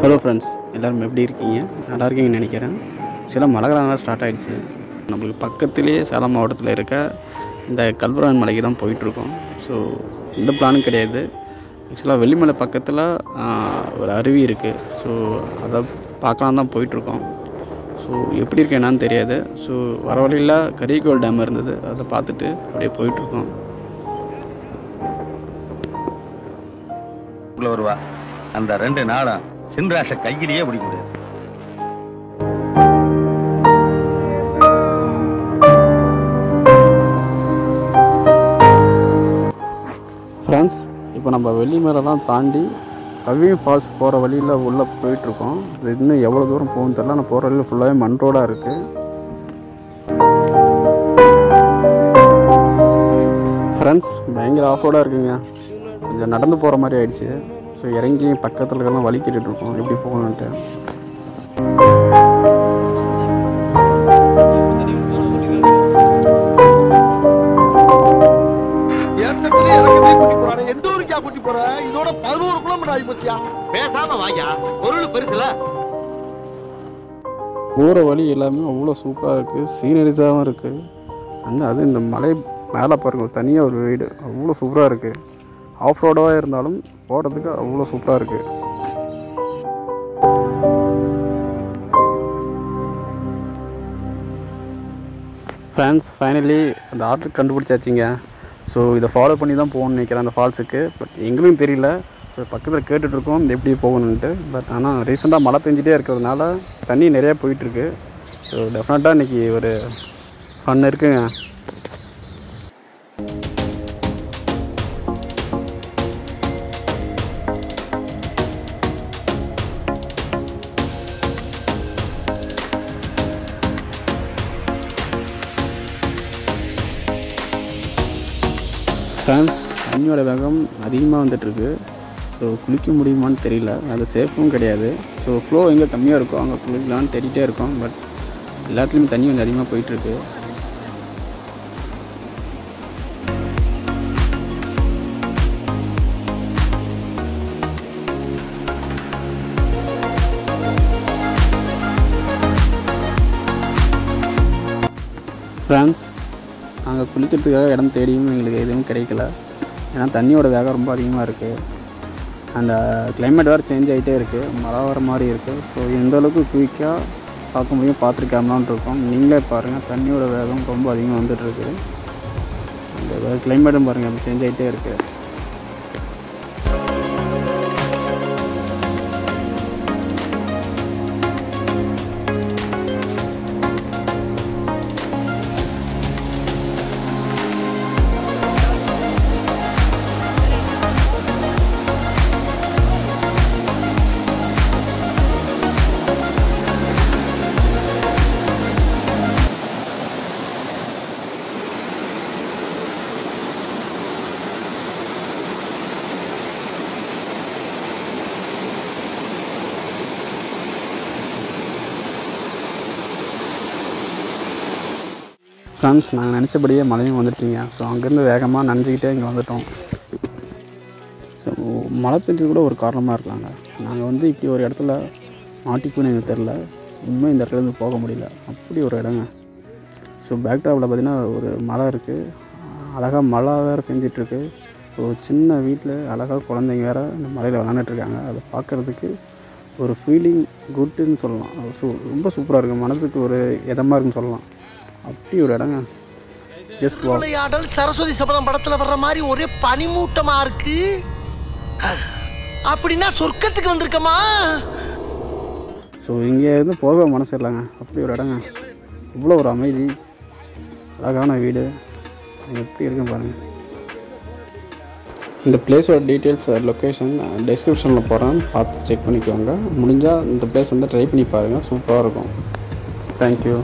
Hello friends, எல்லோரும் எப்படி இருக்கீங்க? நல்லா இருக்கீங்கன்னு நினைக்கிறேன். ஆக்சுவலாக மழை காலம் ஸ்டார்ட் ஆகிடுச்சு. நம்மளுக்கு பக்கத்துலேயே சேலம் மாவட்டத்தில் இருக்க இந்த கல்வராயன் மலைக்கு தான் போயிட்டுருக்கோம். ஸோ இந்த பிளானும் கிடையாது. ஆக்சுவலாக வெள்ளிமலை பக்கத்தில் ஒரு அருவி இருக்குது. ஸோ அதை பார்க்கலாம் தான் போயிட்டுருக்கோம். ஸோ எப்படி இருக்கு என்னான்னு தெரியாது. ஸோ வர வழியில் கரியக்கோள் டேம் இருந்தது, அதை பார்த்துட்டு அப்படியே போயிட்டுருக்கோம். வருவா அந்த 2 நாளும் சின்ராஷ கையிலேயே பிடிக்க முடியாது. ஃப்ரெண்ட்ஸ், இப்போ நம்ம வெள்ளிமலைலாம் தாண்டி கவியம் ஃபால்ஸ் போகிற வழியில் உள்ளே போயிட்டுருக்கோம். இன்னும் எவ்வளோ தூரம் போகும்னு தெரியல. ஆனால் போகிற வழியில் ஃபுல்லாகவே மண் ரோடாக இருக்குது. ஃப்ரெண்ட்ஸ், பயங்கர ஆஃப் ரோடாக இருக்குங்க. கொஞ்சம் நடந்து போகிற மாதிரி ஆயிடுச்சு. ஸோ இறங்கி பக்கத்தில் இருக்கலாம் வழி கேட்டுட்ருக்கோம் எப்படி போகணுன்ட்டு. போகிற வழி எல்லாமே அவ்வளோ சூப்பராக இருக்குது, சீனரிஸாகவும் இருக்குது. அது இந்த மலை மேலே பாருங்க, தனியாக ஒரு வீடு அவ்வளோ சூப்பராக இருக்குது. ஆஃப் ரோடாக இருந்தாலும் போகிறதுக்கு அவ்வளோ சூப்பராக இருக்குது. ஃப்ரெண்ட்ஸ், ஃபைனலி அந்த ஆர்டர் கண்டுபிடிச்சாச்சிங்க. ஸோ இதை ஃபாலோ பண்ணி தான் போகணும்னு நினைக்கிறேன் அந்த ஃபால்ஸுக்கு. பட் எங்களுக்கும் தெரியல. ஸோ பக்கத்தில் கேட்டுட்ருக்கோம் எப்படி போகணுன்ட்டு. பட் ஆனால் ரீசெண்டாக மழை பெஞ்சிட்டே இருக்கிறதுனால தண்ணி நிறையா போயிட்டுருக்கு. ஸோ டெஃபினட்டாக இன்றைக்கி ஒரு ஃபன் இருக்குங்க. ஃப்ரெண்ட்ஸ், தண்ணியோட வேகம் அதிகமாக வந்துட்டுருக்கு. ஸோ குளிக்க முடியுமான்னு தெரியல. அது சேஃபும் கிடையாது. ஸோ ஃப்ளோ எங்கே கம்மியாக இருக்கோ அங்கே குளிக்கலான்னு தேடிட்டே இருக்கோம். பட் எல்லாத்துலேயுமே தண்ணி கொஞ்சம் அதிகமாக போயிட்டுருக்கு. ஃப்ரெண்ட்ஸ், நாங்கள் குளிக்கிறதுக்காக இடம் தேடியும் எங்களுக்கு எதுவும் கிடைக்கல. ஏன்னா தண்ணியோட வேகம் ரொம்ப அதிகமாக இருக்குது. அந்த கிளைமேட் வேறு சேஞ்ச் ஆகிட்டே இருக்குது, மழை வர மாதிரி இருக்குது. ஸோ எந்த அளவுக்கு குயிக்காக பார்க்க முடியும் பார்த்துருக்காமலான் இருக்கோம். நீங்களே பாருங்கள், தண்ணியோட வேகம் ரொம்ப அதிகமாக வந்துட்டுருக்கு. அந்த கிளைமேட்டும் பாருங்கள் அப்படி சேஞ்ச் ஆகிட்டே இருக்குது. ஃப்ரெண்ட்ஸ், நாங்கள் நினச்சபடியே மழையும் வந்துடுச்சிங்க. ஸோ அங்கேருந்து வேகமாக நனைஞ்சிக்கிட்டே இங்கே வந்துட்டோம். ஸோ மழை பெஞ்சது கூட ஒரு காரணமாக இருக்கலாங்க. நாங்கள் இப்படி ஒரு இடத்துல மாட்டிக்குன்னு எங்களுக்கு தெரில. இன்னும் இந்த இடத்துலேருந்து போக முடியல, அப்படி ஒரு இடங்க. ஸோ பேக்ட்ராப்பில் பார்த்திங்கன்னா ஒரு மலை இருக்குது. அழகாக மழை வேறு பெஞ்சிட்ருக்கு. ஒரு சின்ன வீட்டில் அழகாக குழந்தைங்க வேறு இந்த மலையில் விளாண்டுட்ருக்காங்க. அதை பார்க்குறதுக்கு ஒரு ஃபீலிங் குட்டுன்னு சொல்லலாம். ஸோ ரொம்ப சூப்பராக இருக்குது, மனதுக்கு ஒரு இதமாக இருக்குன்னு சொல்லலாம். அப்படி ஒரு இடங்க. ஜஸ்ட் விளையாடல் சரஸ்வதி சபதம் படத்துல வர்ற மாதிரி ஒரே பனிமூட்டமா இருக்கு. அப்படின்னா சொர்க்கத்துக்கு வந்திருக்கமா? ஸோ இங்கே இருந்து போக மனசு இல்லைங்க, அப்படி ஒரு இடங்க. இவ்வளோ ஒரு அமைதி, அழகான வீடு எப்படி இருக்குன்னு பாருங்கள். இந்த பிளேஸோட டீட்டெயில்ஸ் லொக்கேஷன் டிஸ்கிரிப்ஷனில் போகிறேன், பார்த்து செக் பண்ணிக்கோங்க. முடிஞ்சால் இந்த பிளேஸ் ட்ரை பண்ணி பாருங்கள், சூப்பராக இருக்கும். தேங்க்யூ.